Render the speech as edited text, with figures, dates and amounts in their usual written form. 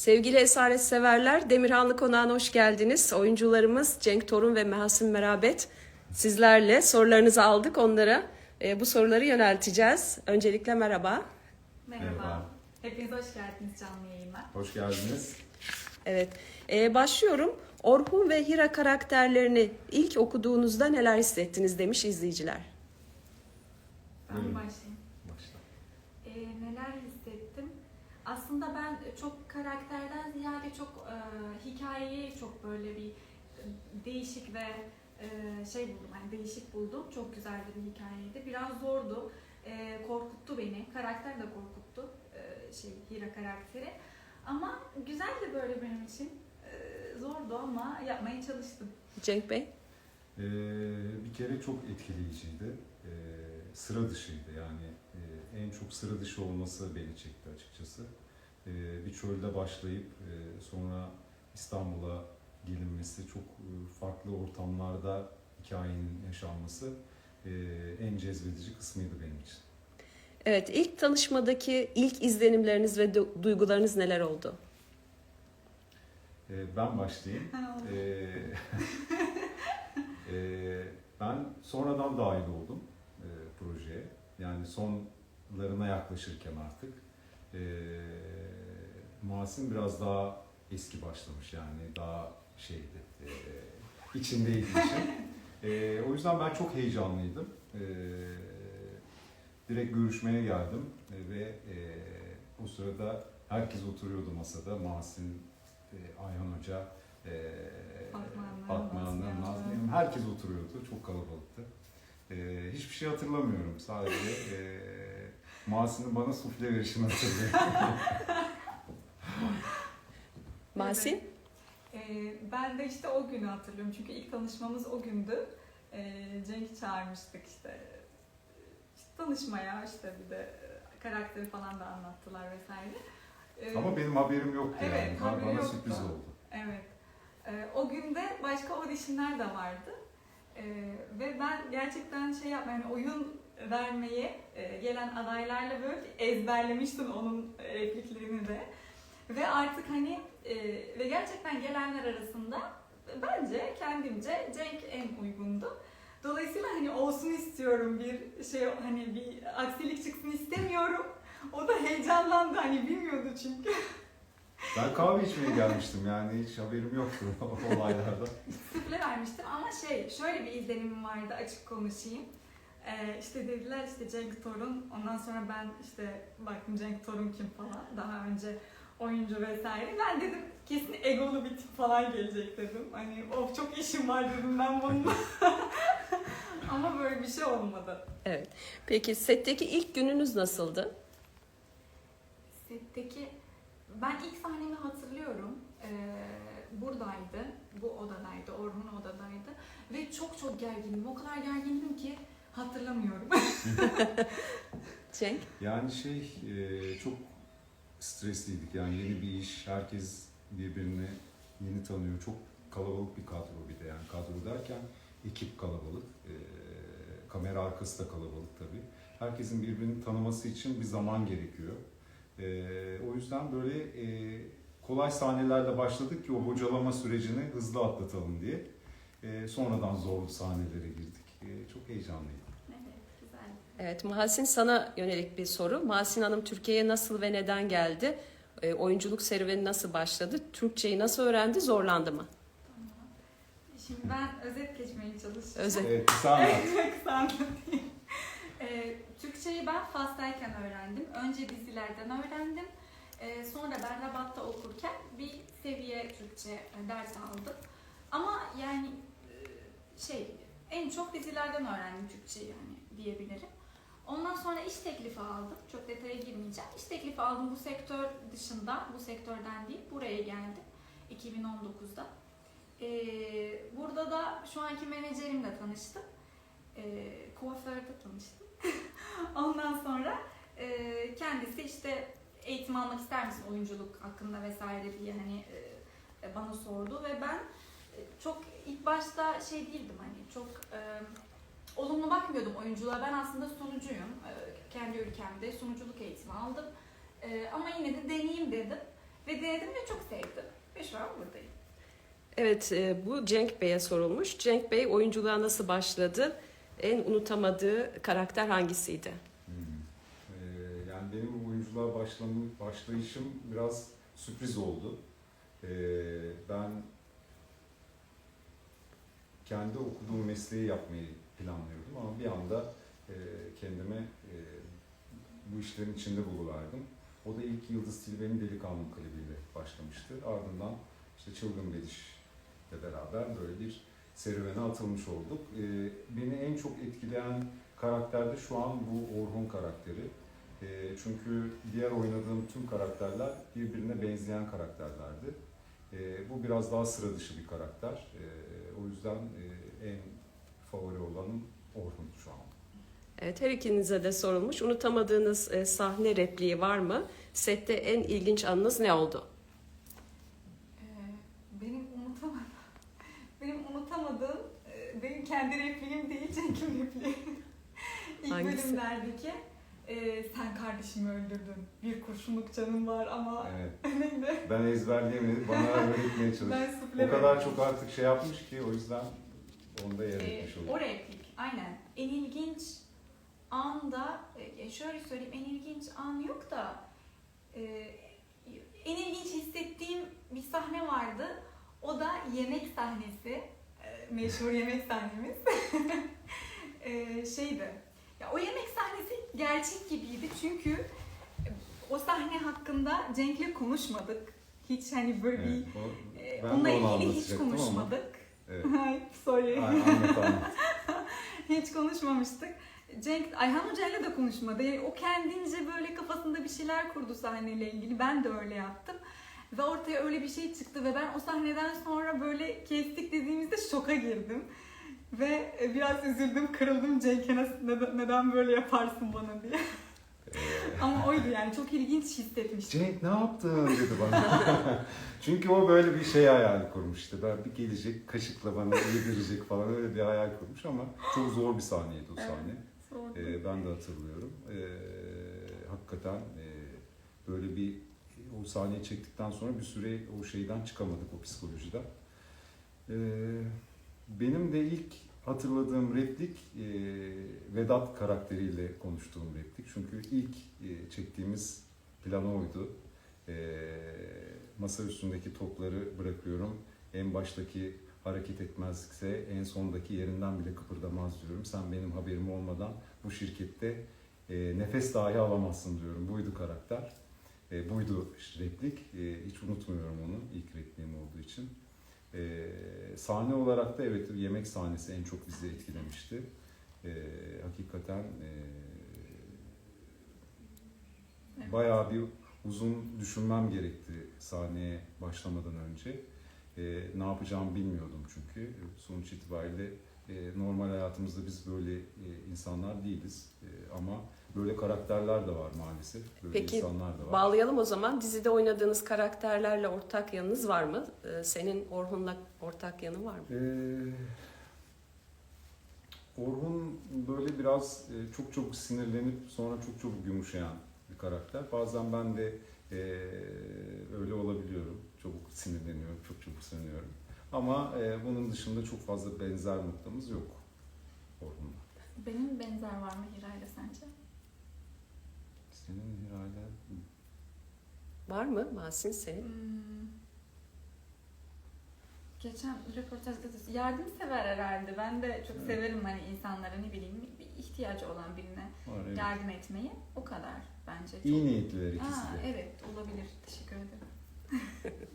Sevgili esaret severler, Demirhanlı Konağı'na hoş geldiniz. Oyuncularımız Cenk Torun ve Mahasin Merabet sizlerle sorularınızı aldık. Onlara bu soruları yönelteceğiz. Öncelikle merhaba. Merhaba. Hepiniz hoş geldiniz canlı yayına. Hoş geldiniz. Evet, başlıyorum. Orhun ve Hira karakterlerini ilk okuduğunuzda neler hissettiniz demiş izleyiciler. Ben Buyurun. başlayayım. Başla. Neler hissettim? Aslında ben çok karakterden ziyade çok hikayeyi çok böyle bir değişik ve şey buldum. Yani değişik buldum. Çok güzel bir hikayeydi. Biraz zordu. Korkuttu beni. Karakter de korkuttu. Hira karakteri. Ama güzeldi böyle benim için. Zordu ama yapmaya çalıştım. Cenk Bey? Bir kere çok etkileyiciydi. Sıra dışıydı yani. En çok sıra dışı olması beni çekti açıkçası. Bir çölde başlayıp sonra İstanbul'a gelinmesi, çok farklı ortamlarda hikayenin yaşanması en cezbedici kısmıydı benim için. Evet, ilk tanışmadaki ilk izlenimleriniz ve duygularınız neler oldu? Ben başlayayım. Ben sonradan dahil oldum projeye. Yani sonlarına yaklaşırken artık. Mahasin biraz daha eski başlamış yani daha şeydi, içindeydi işin. O yüzden ben çok heyecanlıydım. Direkt görüşmeye geldim ve o sırada herkes oturuyordu masada. Mahasin, Ayhan Hoca, Fatma Hanım, Nazlı Hanım, herkes oturuyordu. Çok kalabalıktı. Hiçbir şey hatırlamıyorum. Sadece Mahasin'in bana sufle verişini hatırlıyorum. Mahasin? Ben de işte o günü hatırlıyorum. Çünkü ilk tanışmamız o gündü. Cenk'i çağırmıştık işte tanışmaya, işte bir de karakteri falan da anlattılar vesaire. Ama benim haberim yoktu Evet, yani. haberi Bana yoktu. sürpriz oldu. Evet. O günde başka auditionlar da vardı. Ve ben gerçekten yani oyun vermeye gelen adaylarla böyle ezberlemiştim onun repliklerini de. Ve artık ve gerçekten gelenler arasında bence kendimce Cenk en uygundu. Dolayısıyla olsun istiyorum, bir bir aksilik çıksın istemiyorum. O da heyecanlandı, bilmiyordu çünkü. Ben kahve içmeye gelmiştim yani hiç haberim yoktu o olaylardan. Sufle vermiştim ama şöyle bir izlenimim vardı, açık konuşayım. İşte dediler Cenk Torun, ondan sonra ben baktım Cenk Torun kim falan, daha önce oyuncu vesaire. Ben dedim kesin egolu bir tip falan gelecek dedim. Çok işim var dedim ben bununla. Ama böyle bir şey olmadı. Evet. Peki setteki ilk gününüz nasıldı? Setteki ben ilk sahnemi hatırlıyorum. Buradaydı, bu odadaydı, Orhun odadaydı ve çok gergindim. O kadar gergindim ki hatırlamıyorum. Cenk? Yani çok stresliydik yani yeni bir iş, herkes birbirini yeni tanıyor. Çok kalabalık bir kadro bir de yani kadro derken ekip kalabalık, kamera arkası da kalabalık tabii. Herkesin birbirini tanıması için bir zaman gerekiyor. O yüzden böyle kolay sahnelerle başladık ki o bocalama sürecini hızlı atlatalım diye. Sonradan zorlu sahnelere girdik. Çok heyecanlıydım. Evet, güzel. Evet, Mahasin sana yönelik bir soru. Mahasin Hanım Türkiye'ye nasıl ve neden geldi? Oyunculuk serüveni nasıl başladı? Türkçeyi nasıl öğrendi? Zorlandı mı? Tamam. Şimdi ben özet geçmeye çalışacağım. Özet. Evet, kısa anlat. Kısa anlatayım. Türkçeyi ben Fas'tayken öğrendim. Önce dizilerden öğrendim. Sonra ben Rabat'ta okurken bir seviye Türkçe ders aldım. Ama yani en çok dizilerden öğrendim Türkçeyi diyebilirim. Ondan sonra iş teklifi aldım. Çok detaya girmeyeceğim. İş teklifi aldım bu sektör dışında, bu sektörden değil, buraya geldim 2019'da. Burada da şu anki menajerimle tanıştım. Kuaförde tanıştım. Ondan sonra kendisi eğitim almak ister misin oyunculuk hakkında vesaire diye bana sordu ve ben çok ilk başta değildim çok olumlu bakmıyordum oyunculuğa. Ben aslında sunucuyum. Kendi ülkemde sunuculuk eğitimi aldım. Ama yine de deneyeyim dedim. Ve denedim ve çok sevdim. Ve şu an buradayım. Evet, bu Cenk Bey'e sorulmuş. Cenk Bey oyunculuğa nasıl başladı? En unutamadığı karakter hangisiydi? Yani benim oyunculuğa başlayışım biraz sürpriz oldu. Ben kendi okuduğum mesleği yapmayı planlıyordum ama bir anda kendime bu işlerin içinde buluverdim. O da ilk Yıldız Tilbe'nin Delikanlı klibiyle başlamıştı. Ardından işte Çılgın Bediş'le beraber böyle bir serüvene atılmış olduk. Beni en çok etkileyen karakter de şu an bu Orhun karakteri. Çünkü diğer oynadığım tüm karakterler birbirine benzeyen karakterlerdi. Bu biraz daha sıra dışı bir karakter. O yüzden en favori olanım Orhun şu an. Evet, her ikinize de sorulmuş. Unutamadığınız sahne repliği var mı? Sette en ilginç anınız ne oldu? Benim unutamadığım, benim kendi repliğim değil, Cenk'in repliği. İlk Hangisi? bölümlerdeki, sen kardeşimi öldürdün, bir kurşunluk canım var ama Evet. neydi? Ben ezberleyemedim, bana öğretmeye çalıştım. Ben sufle O kadar verdim. çok artık şey yapmış ki o yüzden onda yer etmiş oldum. O replik, aynen. En ilginç anda, şöyle söyleyeyim, en ilginç an yok da en ilginç hissettiğim bir sahne vardı. O da yemek sahnesi, meşhur yemek sahnemiz. Şeydi, ya o yemek sahnesi gerçek gibiydi çünkü o sahne hakkında Cenk'le konuşmadık. Hiç hani böyle Evet, ben onunla de onu ilgili hiç anlatacaktım ama. konuşmadık. Evet. Sorry. Anlat. Hiç konuşmamıştık. Cenk, Ayhan Hoca'yla da konuşmadı. Yani o kendince böyle kafasında bir şeyler kurdu sahneyle ilgili. Ben de öyle yaptım. Ve ortaya öyle bir şey çıktı ve ben o sahneden sonra böyle kestik dediğimizde şoka girdim. Ve biraz üzüldüm, kırıldım Cenk'e neden böyle yaparsın bana diye. Ama oydu yani, çok ilginç hissetmiştim. Cenk ne yaptın dedi bana. Çünkü o böyle bir şey hayal kurmuştu. Ben bir gelecek kaşıkla bana yedirecek falan öyle bir hayal kurmuş ama çok zor bir sahneydi o sahne. Ben de hatırlıyorum. Hakikaten böyle bir o sahneyi çektikten sonra bir süre o şeyden çıkamadık, o psikolojiden. Benim de ilk hatırladığım replik Vedat karakteriyle konuştuğum replik. Çünkü ilk çektiğimiz plan oydu. Masa üstündeki topları bırakıyorum. En baştaki hareket etmezse en sondaki yerinden bile kıpırdamaz diyorum. Sen benim haberim olmadan bu şirkette nefes dahi alamazsın diyorum. Buydu karakter. Buydu replik. Hiç unutmuyorum onu ilk repliğim olduğu için. Sahne olarak da evet yemek sahnesi en çok bizi etkilemişti. Hakikaten bayağı bir uzun düşünmem gerekti sahneye başlamadan önce. Ne yapacağımı bilmiyordum çünkü. Sonuç itibariyle normal hayatımızda biz böyle insanlar değiliz. Ama böyle karakterler de var maalesef. Böyle Peki, insanlar da var. Bağlayalım o zaman. Dizide oynadığınız karakterlerle ortak yanınız var mı? Senin Orhun'la ortak yanın var mı? Orhun böyle biraz çok çabuk sinirlenip sonra çok çabuk yumuşayan bir karakter. Bazen ben de öyle olabiliyorum. Çabuk sinirleniyorum, çok çabuk sinirleniyorum. Ama bunun dışında çok fazla benzer noktamız yok Orhun'la. Benim benzer var mı Hira'yla sence? Senin Hira'yla... Var mı Mahsin senin? Geçen röportajda da yardımsever herhalde. Ben de çok severim hani insanlara ne bileyim bir ihtiyacı olan birine Var, evet. yardım etmeyi. O kadar bence. İyi niyetliler ikisi Aa, de. evet olabilir. Teşekkür ederim.